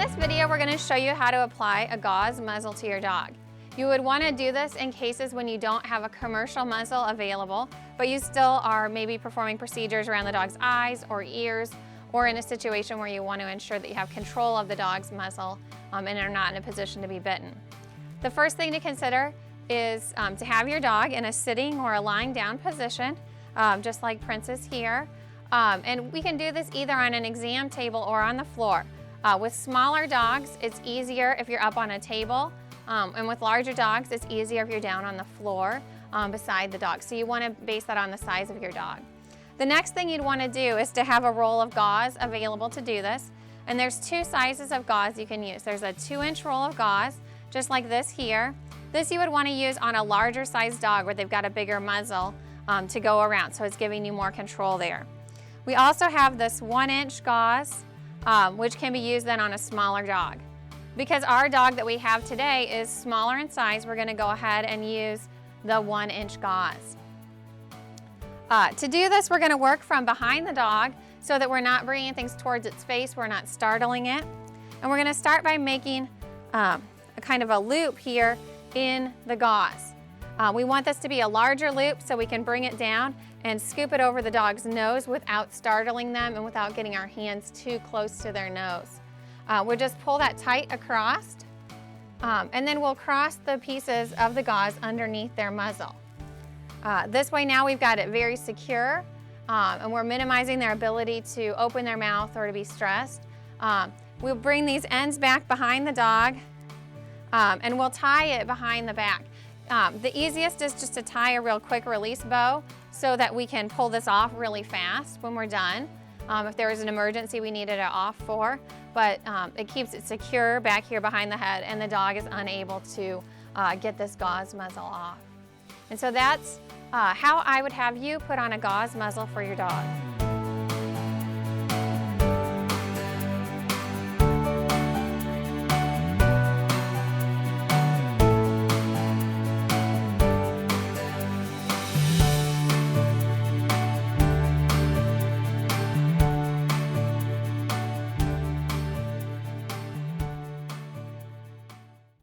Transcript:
this video, we're going to show you how to apply a gauze muzzle to your dog. You would want to do this in cases when you don't have a commercial muzzle available, but you still are maybe performing procedures around the dog's eyes or ears, or in a situation where you want to ensure that you have control of the dog's muzzle and are not in a position to be bitten. The first thing to consider is to have your dog in a sitting or a lying down position, just like Princess here. And we can do this either on an exam table or on the floor. With smaller dogs, it's easier if you're up on a table, and with larger dogs, it's easier if you're down on the floor beside the dog. So you want to base that on the size of your dog. The next thing you'd want to do is to have a roll of gauze available to do this. And there's two sizes of gauze you can use. There's a 2-inch roll of gauze, just like this here. This you would want to use on a larger size dog where they've got a bigger muzzle to go around, so it's giving you more control there. We also have this 1-inch gauze, which can be used then on a smaller dog. Because our dog that we have today is smaller in size, we're going to go ahead and use the 1-inch gauze. To do this, we're going to work from behind the dog so that we're not bringing things towards its face, we're not startling it. And we're going to start by making a kind of a loop here in the gauze. We want this to be a larger loop so we can bring it down and scoop it over the dog's nose without startling them and without getting our hands too close to their nose. We'll just pull that tight across, and then we'll cross the pieces of the gauze underneath their muzzle. This way now we've got it very secure, and we're minimizing their ability to open their mouth or to be stressed. We'll bring these ends back behind the dog, and we'll tie it behind the back. The easiest is just to tie a real quick release bow so that we can pull this off really fast when we're done. If there is an emergency we needed it off for, but it keeps it secure back here behind the head and the dog is unable to get this gauze muzzle off. And so that's how I would have you put on a gauze muzzle for your dog.